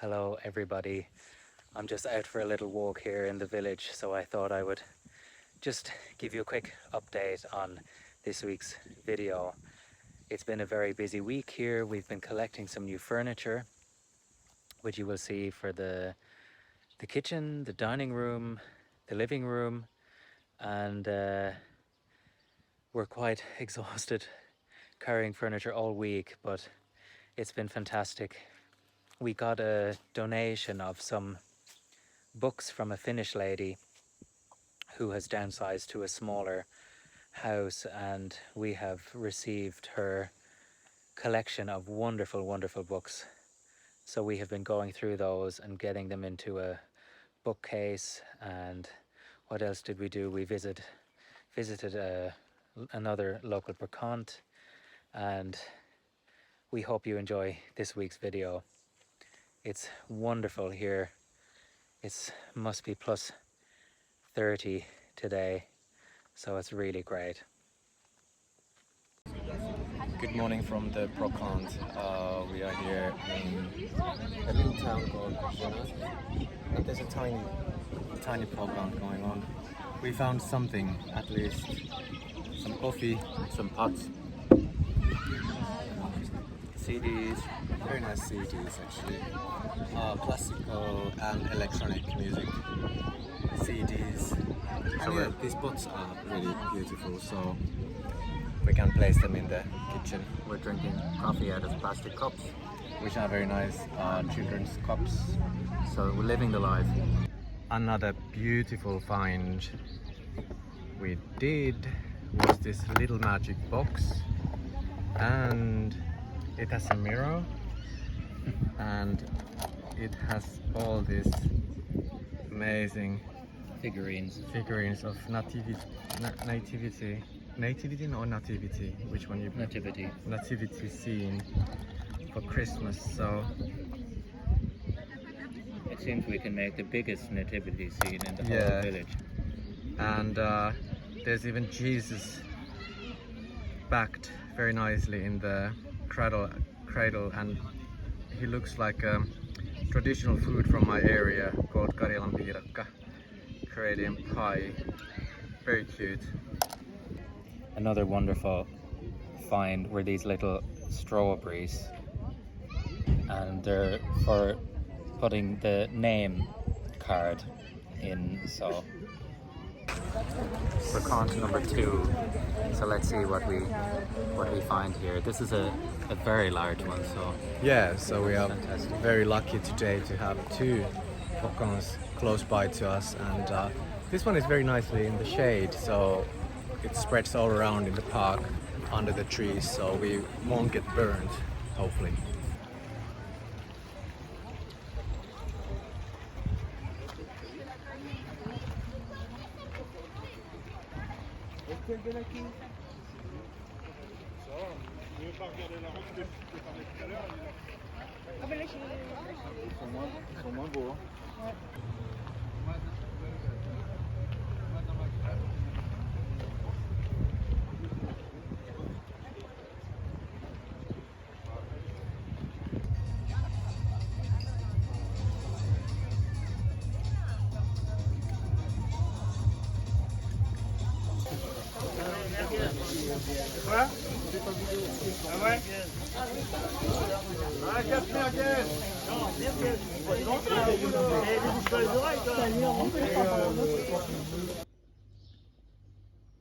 Hello everybody. I'm just out for a little walk here in the village, so I thought I would just give you a quick update on this week's video. It's been a very busy week here. We've been collecting some new furniture, which you will see for the kitchen, the dining room, the living room, and we're quite exhausted carrying furniture all week, but it's been fantastic. We got a donation of some books from a Finnish lady who has downsized to a smaller house, and we have received her collection of wonderful books. So we have been going through those and getting them into a bookcase. And what else did we do? We visited another local Prescient, and we hope you enjoy this week's video. It's wonderful here. It must be plus 30 today, so it's really great. Good morning from the Prescient. We are here in a little town called Charente, and there's a tiny playground going on. We found something, at least some coffee, some pots, CDs, very nice CDs actually, classical and electronic music CDs. And these pots are really beautiful, so we can place them in the kitchen. We're drinking coffee out of plastic cups, which are very nice children's cups. So we're living the life. Another beautiful find we did was this little magic box, and it has a mirror and it has all these amazing Figurines of nativity, which one you nativity scene for Christmas. So it seems we can make the biggest nativity scene in the whole village. And there's even Jesus backed very nicely in the cradle, and he looks like a traditional food from my area called Karjalan piirakka, Canadian pie. Very cute. Another wonderful find were these little strawberries, and they're for putting the name card in. So we're on to number 2, so let's see what we find here. This is a very large one, so yeah, so we are very lucky today to have 2 bocons close by to us, and this one is very nicely in the shade, so it spreads all around in the park under the trees, so we won't get burned, hopefully.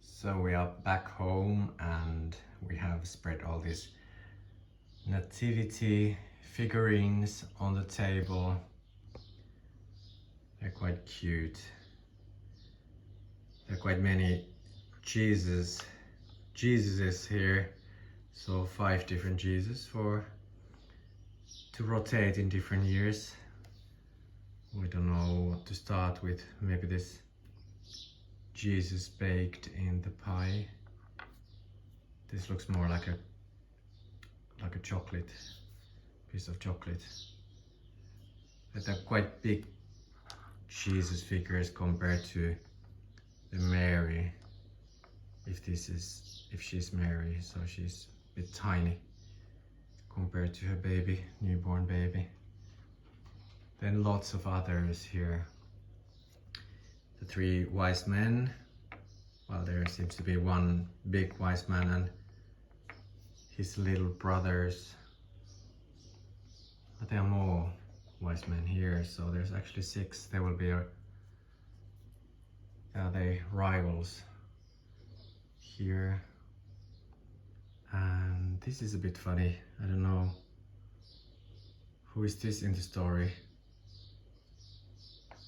So we are back home, and we have spread all these nativity figurines on the table. They're quite cute. There are quite many Jesuses here, so 5 different Jesus to rotate in different years. We don't know what to start with. Maybe this Jesus baked in the pie. This looks more like a chocolate piece of chocolate. But they're quite big Jesus figures compared to the Mary. If she's Mary, so she's a bit tiny compared to her baby, newborn baby. Then lots of others here. The three wise men. Well, there seems to be one big wise man and his little brothers. But there are more wise men here, so there's actually 6. There will be are they rivals here? And this is a bit funny. I don't know who is this in the story.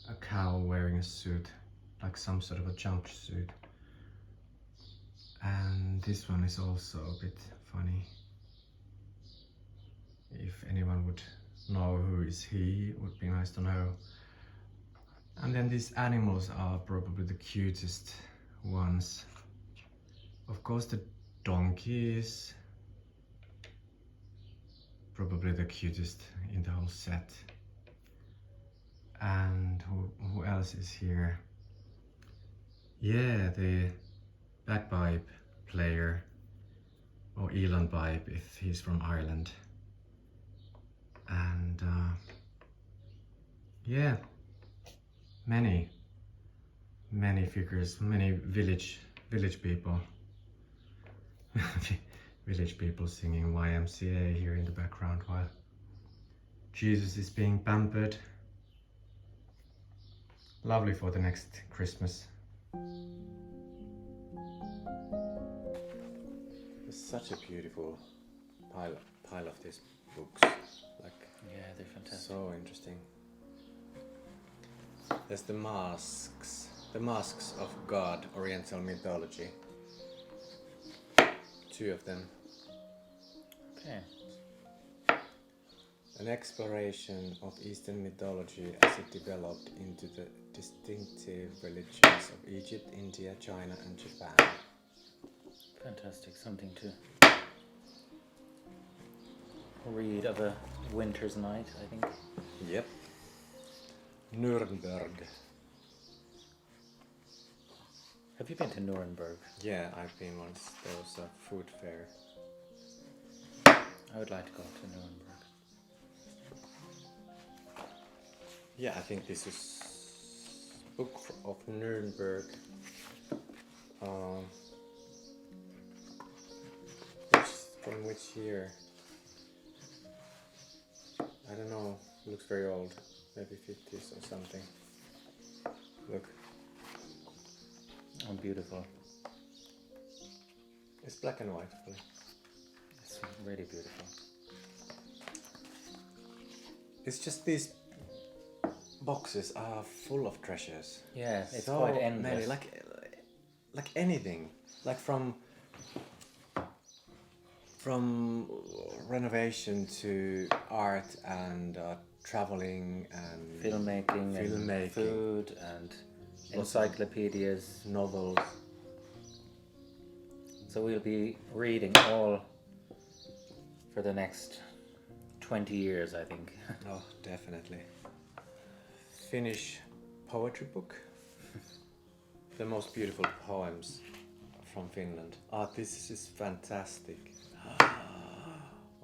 A cow wearing a suit, like some sort of a jumpsuit. And this one is also a bit funny. If anyone would know who is he, it would be nice to know. And then these animals are probably the cutest ones. Of course the donkey is probably the cutest in the whole set. And who else is here? Yeah, the bagpipe player, or Elan Pipe if he's from Ireland. And yeah, many figures, many village people. Village people singing YMCA here in the background while Jesus is being pampered. Lovely for the next Christmas. It's such a beautiful pile of these books. Like, Yeah, they're fantastic. so interesting. There's the masks of God, Oriental mythology. 2 of them. Okay. An exploration of Eastern mythology as it developed into the distinctive religions of Egypt, India, China and Japan. Fantastic. Something to read of a winter's night, I think. Yep. Nuremberg. Have you been to Nuremberg? Yeah, I've been once. There was a food fair. I would like to go to Nuremberg. Yeah, I think this is Book of Nuremberg. From which year? I don't know. Looks very old. Maybe 50s or something. Look. Oh, beautiful. It's black and white. It's really beautiful. It's just these boxes are full of treasures. Yeah, it's so quite endless. many, like anything, like from renovation to art and traveling and Filmmaking and food and encyclopedias. novels. So we'll be reading all for the next 20 years, I think. Oh, definitely. Finnish poetry book. The most beautiful poems from Finland. This is fantastic.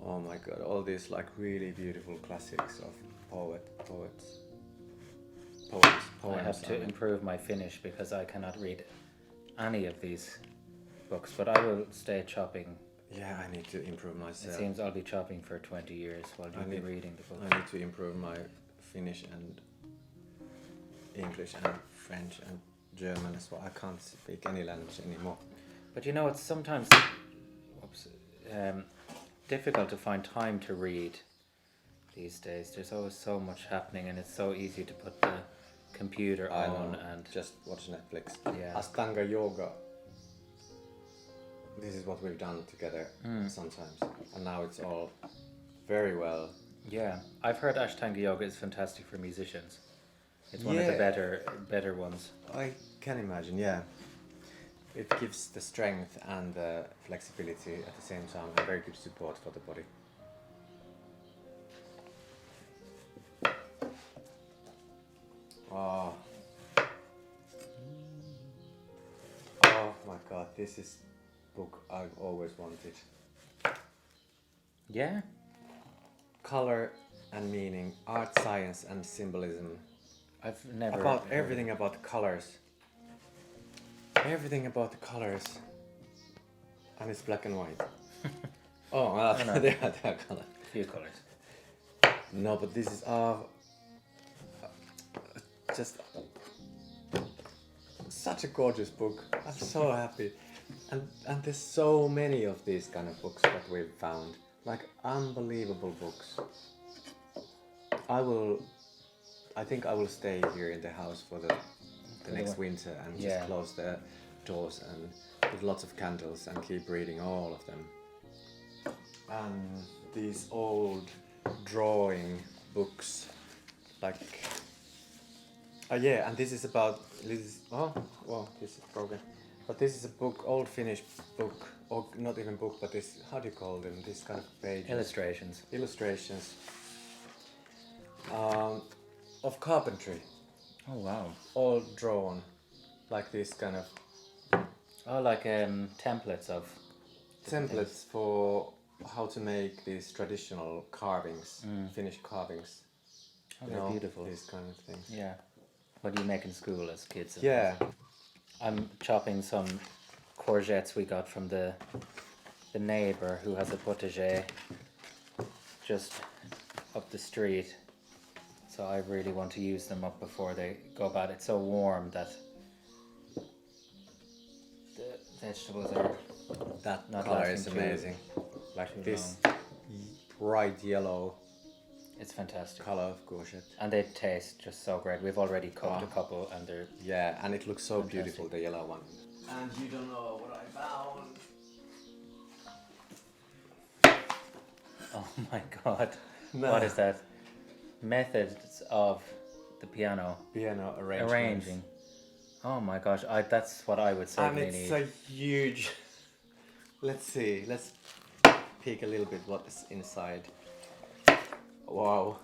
Oh my god, all these like really beautiful classics of poems. I have to improve my Finnish because I cannot read any of these books, but I will stay chopping. Yeah, I need to improve myself. It seems I'll be chopping for 20 years while you'll be reading the book. I need to improve my Finnish and English and French and German as well. I can't speak any language anymore. But you know, it's sometimes difficult to find time to read these days. There's always so much happening and it's so easy to put the computer on and just watch Netflix. Yeah. Ashtanga yoga. This is what we've done together sometimes, and now it's all very well. Yeah, I've heard Ashtanga yoga is fantastic for musicians. It's one of the better ones. I can imagine, yeah. It gives the strength and the flexibility at the same time, and very good support for the body. Oh my god, this is book I've always wanted. Yeah? Color and meaning, art, science, and symbolism. I've never About everything about colors. Everything about the colors. And it's black and white. Oh, well, No. they are colors. A few colours. No, but this is just such a gorgeous book. I'm so happy. And there's so many of these kind of books that we've found. Like unbelievable books. I think I will stay here in the house for the next winter and just close the doors and put lots of candles and keep reading all of them. And these old drawing books, like yeah, and this is broken. But this is a book, old Finnish book, or not even book, but this, how do you call them? This kind of pages. Illustrations. Of carpentry. Oh wow. All drawn, like this kind of Oh, like templates of templates for how to make these traditional carvings, Finnish carvings. Oh, they're beautiful. These kind of things. Yeah. What do you make in school as kids? Yeah. I'm chopping some courgettes we got from the neighbour who has a potager just up the street. So I really want to use them up before they go bad. It's so warm that the vegetables are That not color lasting is too- amazing. Like too this long. bright yellow It's fantastic. color of courgette. And they taste just so great. We've already cooked a couple and they're... Yeah, and it looks so Fantastic. beautiful, the yellow one. And you don't know what I found. Oh my god. No. What is that? Methods of the piano. Piano arrangements. Arranging. Oh my gosh, that's what I would And certainly it's need. a huge... Let's see, let's peek a little bit what is inside. Wow.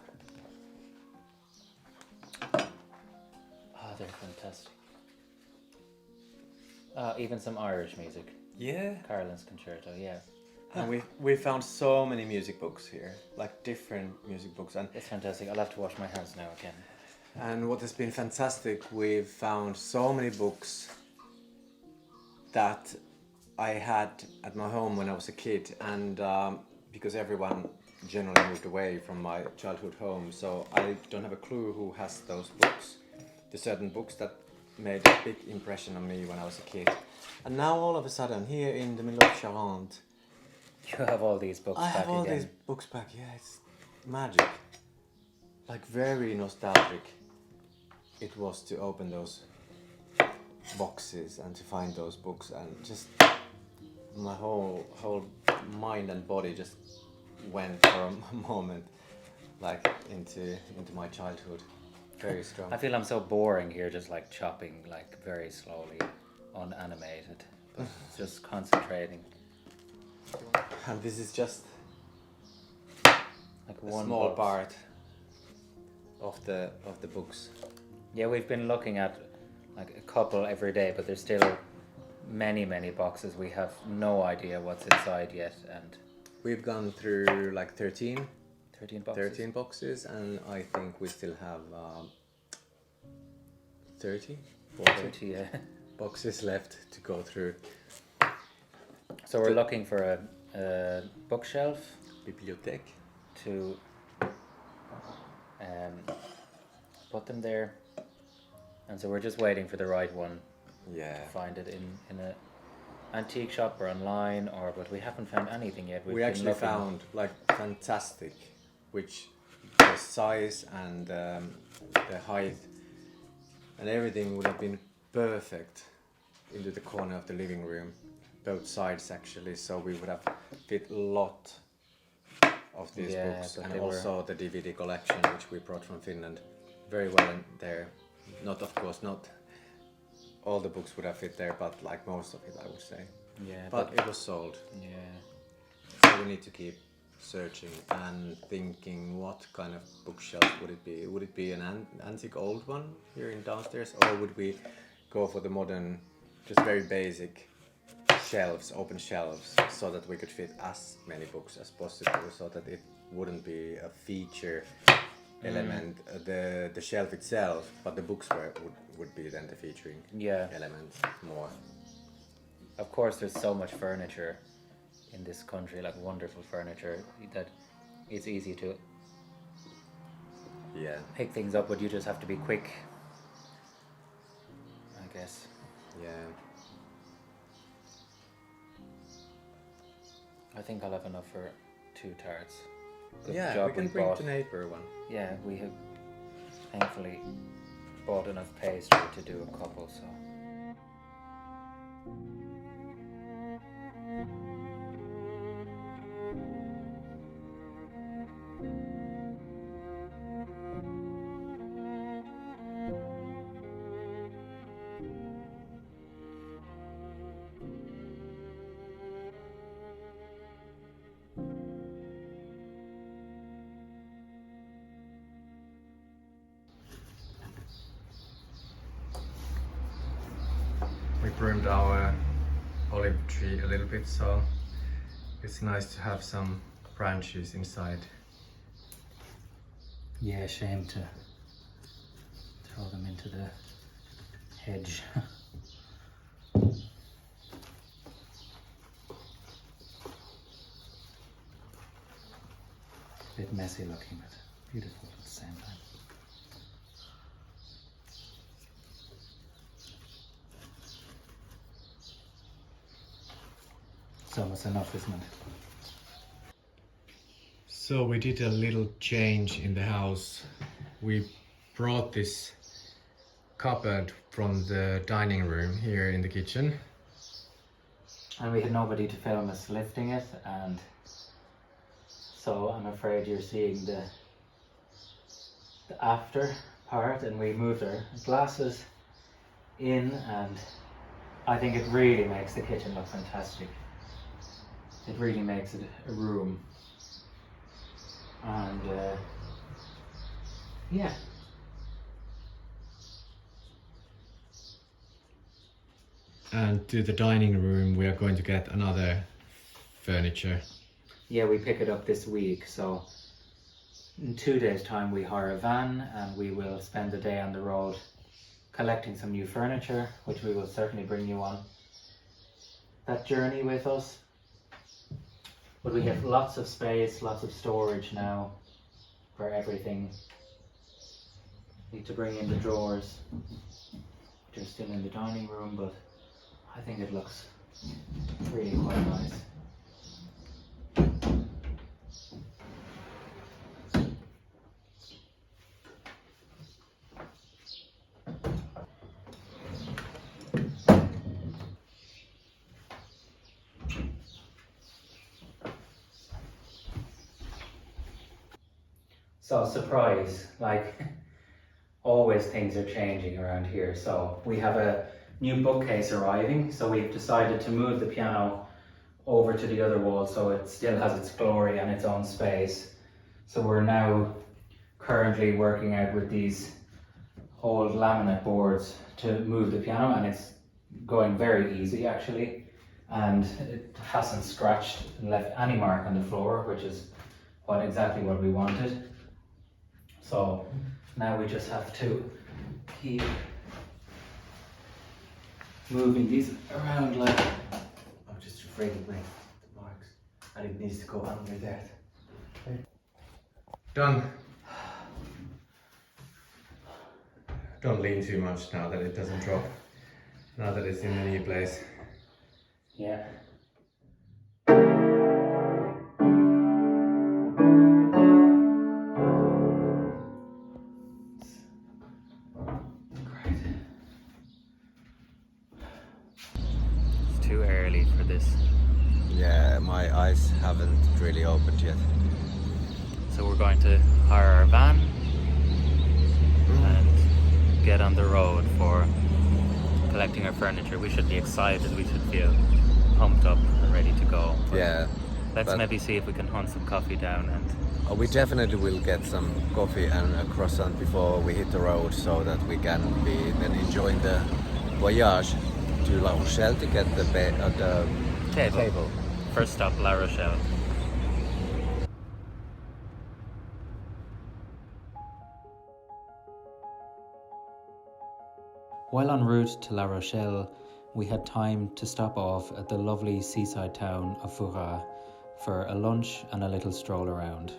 Oh, they're fantastic. Even some Irish music. Yeah. Carlin's Concerto, yeah. And we found so many music books here, like different music books. It's fantastic. I'll have to wash my hands now again. And what has been fantastic, we've found so many books that I had at my home when I was a kid, and because everyone generally moved away from my childhood home, so I don't have a clue who has those books. There's certain books that made a big impression on me when I was a kid. And now all of a sudden, here in the middle of Charente, You have all these books I back have all again. these books back. Yeah, it's magic. Like very nostalgic. It was to open those boxes and to find those books, and just my whole mind and body just went for a moment, like into my childhood. Very strong. I feel I'm so boring here, just like chopping, like very slowly, unanimated, but just concentrating. And this is just Like a one small box. part of the books. Yeah, we've been looking at like a couple every day, but there's still many boxes. We have no idea what's inside yet, and We've gone through like 13 13 boxes. boxes, and I think we still have 30, 30, yeah. boxes left to go through. So we're looking for a bookshelf Bibliothèque. to put them there, and so we're just waiting for the right one. Yeah. Find it in a antique shop or online, but we haven't found anything yet. We've We been actually looking. found like fantastic, which the size and the height and everything would have been perfect into the corner of the living room, both sides actually. So we would have fit a lot of these Yeah, books, but and they were- also the DVD collection which we brought from Finland, very well in there. Not of course not all the books would have fit there, but like most of it I would say. Yeah, But it was sold. yeah. So we need to keep searching and thinking what kind of bookshelf would it be. Would it be an antique old one here in downstairs, or would we go for the modern, just very basic shelves, open shelves, so that we could fit as many books as possible, so that it wouldn't be a feature element, the shelf itself, but the books would be then the featuring element more. Of course, there's so much furniture in this country, like wonderful furniture, that it's easy to pick things up, but you just have to be quick, I guess. Yeah. I think I'll have enough for 2 tarts. Good Yeah, job we can bring the neighbor one. Yeah, we have thankfully bought enough pastry to do a couple, so. We pruned our olive tree a little bit, so it's nice to have some branches inside. Yeah, shame to throw them into the hedge. Bit messy looking, but beautiful at the same time. It's almost enough, isn't it? So we did a little change in the house. We brought this cupboard from the dining room here in the kitchen. And we had nobody to film us lifting it, and so I'm afraid you're seeing the after part, and we moved our glasses in, and I think it really makes the kitchen look fantastic. It really makes it a room. And yeah. And to the dining room we are going to get another furniture. Yeah, we pick it up this week, so in 2 days' time we hire a van and we will spend the day on the road collecting some new furniture, which we will certainly bring you on that journey with us. But we have lots of space, lots of storage now for everything. Need to bring in the drawers, which are still in the dining room, but I think it looks really quite nice. So surprise, like always things are changing around here. So we have a new bookcase arriving, so we've decided to move the piano over to the other wall so it still has its glory and its own space. So we're now currently working out with these old laminate boards to move the piano, and it's going very easy actually, and it hasn't scratched and left any mark on the floor, which is exactly what we wanted. So now we just have to keep moving these around like, I'm just afraid of the marks, and it needs to go under there. Done. Don't lean too much now that it doesn't drop. Now that it's in the new place. Yeah. It's too early for this. Yeah, my eyes haven't really opened yet. So we're going to hire our van and get on the road for collecting our furniture. We should be excited, we should feel pumped up and ready to go. But yeah. let's maybe see if we can hunt some coffee down and we definitely will get some coffee and a croissant before we hit the road, so that we can be then enjoying the voyage to La Rochelle to get the table. First stop, La Rochelle. While en route to La Rochelle, we had time to stop off at the lovely seaside town of Fura for a lunch and a little stroll around.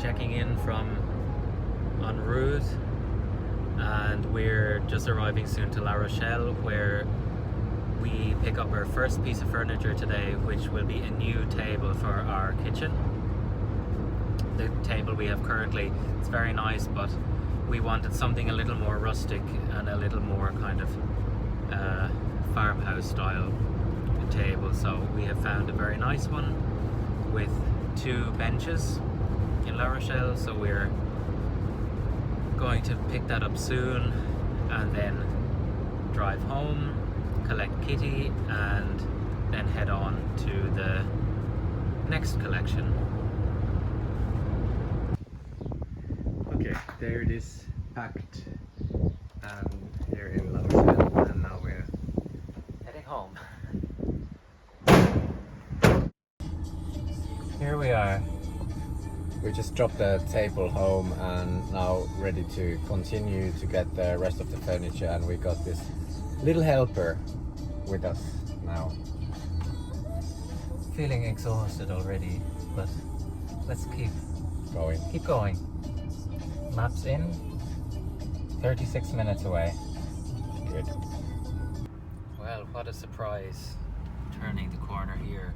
Checking in from en route, and we're just arriving soon to La Rochelle, where we pick up our first piece of furniture today, which will be a new table for our kitchen. The table we have currently, it's very nice, but we wanted something a little more rustic and a little more kind of farmhouse style table. So we have found a very nice one with 2 benches in La Rochelle, so we're going to pick that up soon and then drive home, collect Kitty, and then head on to the next collection. Okay, there it is, packed and here in La Rochelle, and now we're Heading home. Here we are. we just dropped the table home and now ready to continue to get the rest of the furniture, and we got this little helper with us now. Feeling exhausted already, but let's keep going. Maps in, 36 minutes away. Good. Well, what a surprise, turning the corner here.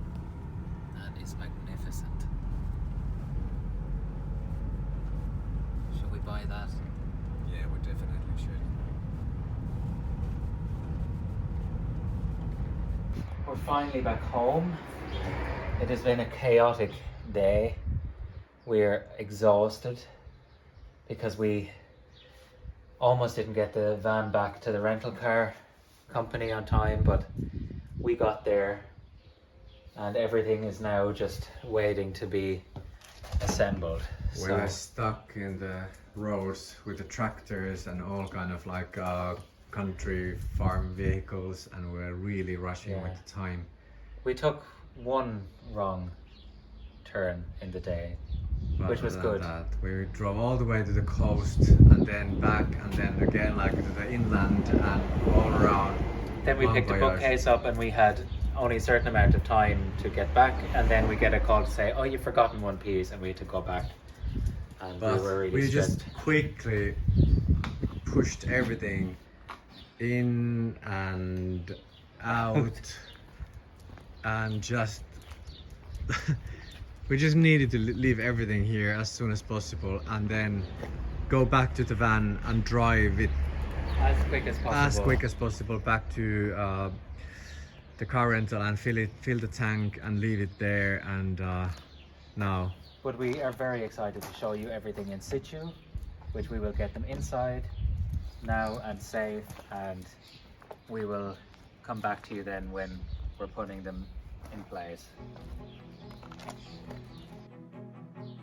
That is magnificent. Should we buy that? Yeah, we definitely should. We're finally back home. It has been a chaotic day. We're exhausted because we almost didn't get the van back to the rental car company on time, but we got there and everything is now just waiting to be assembled. We were stuck in the roads with the tractors and all kind of like country farm vehicles, and we're really rushing with the time. We took one wrong turn in the day, which was good. We drove all the way to the coast and then back and then again like to the inland and all around. Then we picked a bookcase up and we had only a certain amount of time to get back, and then we get a call to say, oh, you've forgotten one piece, and we had to go back. And but we were really stressed. Just quickly pushed everything in and out and just we just needed to leave everything here as soon as possible and then go back to the van and drive it as quick as possible back to the car rental and fill the tank and leave it there, and now. But we are very excited to show you everything in situ, which we will get them inside now and safe, and we will come back to you then when we're putting them in place.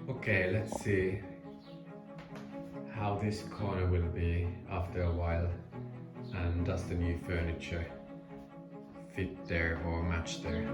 Okay, let's see how this corner will be after a while, and does the new furniture fit there or match there.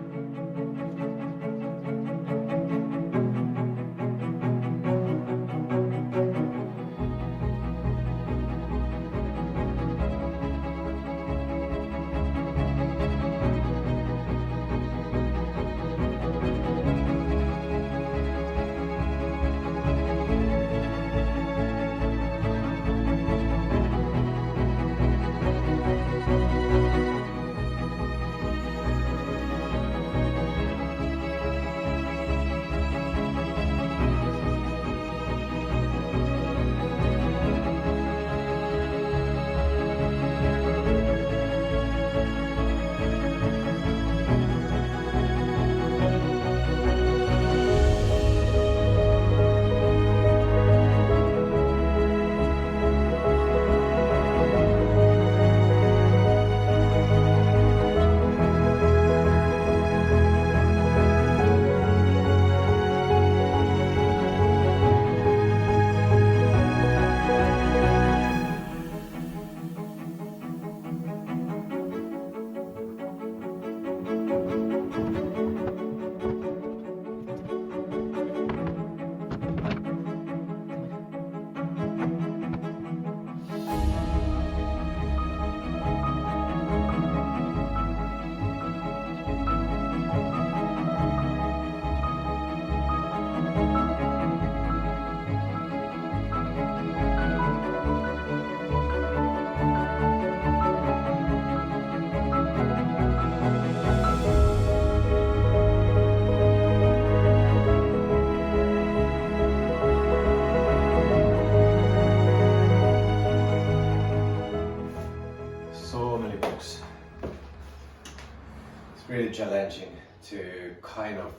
Really challenging to kind of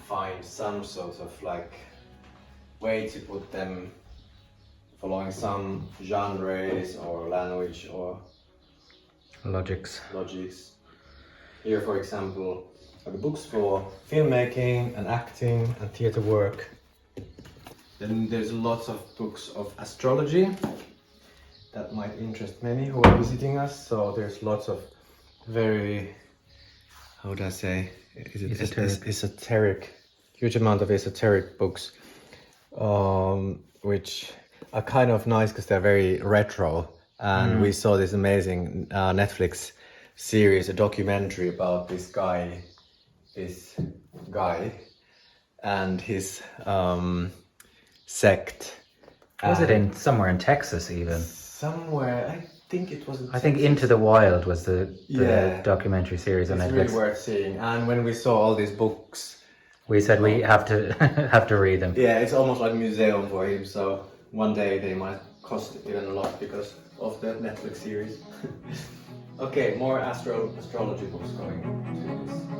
find some sort of like way to put them following some genres or language or Logics. Here, for example, are the books for filmmaking and acting and theater work. Then there's lots of books of astrology that might interest many who are visiting us. So there's lots of very, how would I say, esoteric, huge amount of esoteric books, which are kind of nice because they're very retro. And we saw this amazing Netflix series, a documentary about this guy and his sect. Was it in somewhere in Texas even? Somewhere, I think it was. I think Into the Wild was the documentary series on It's Netflix. really worth seeing. And when we saw all these books, we said we have to read them. Yeah, it's almost like a museum for him. So one day they might cost even a lot because of the Netflix series. Okay, more astrology books going to this.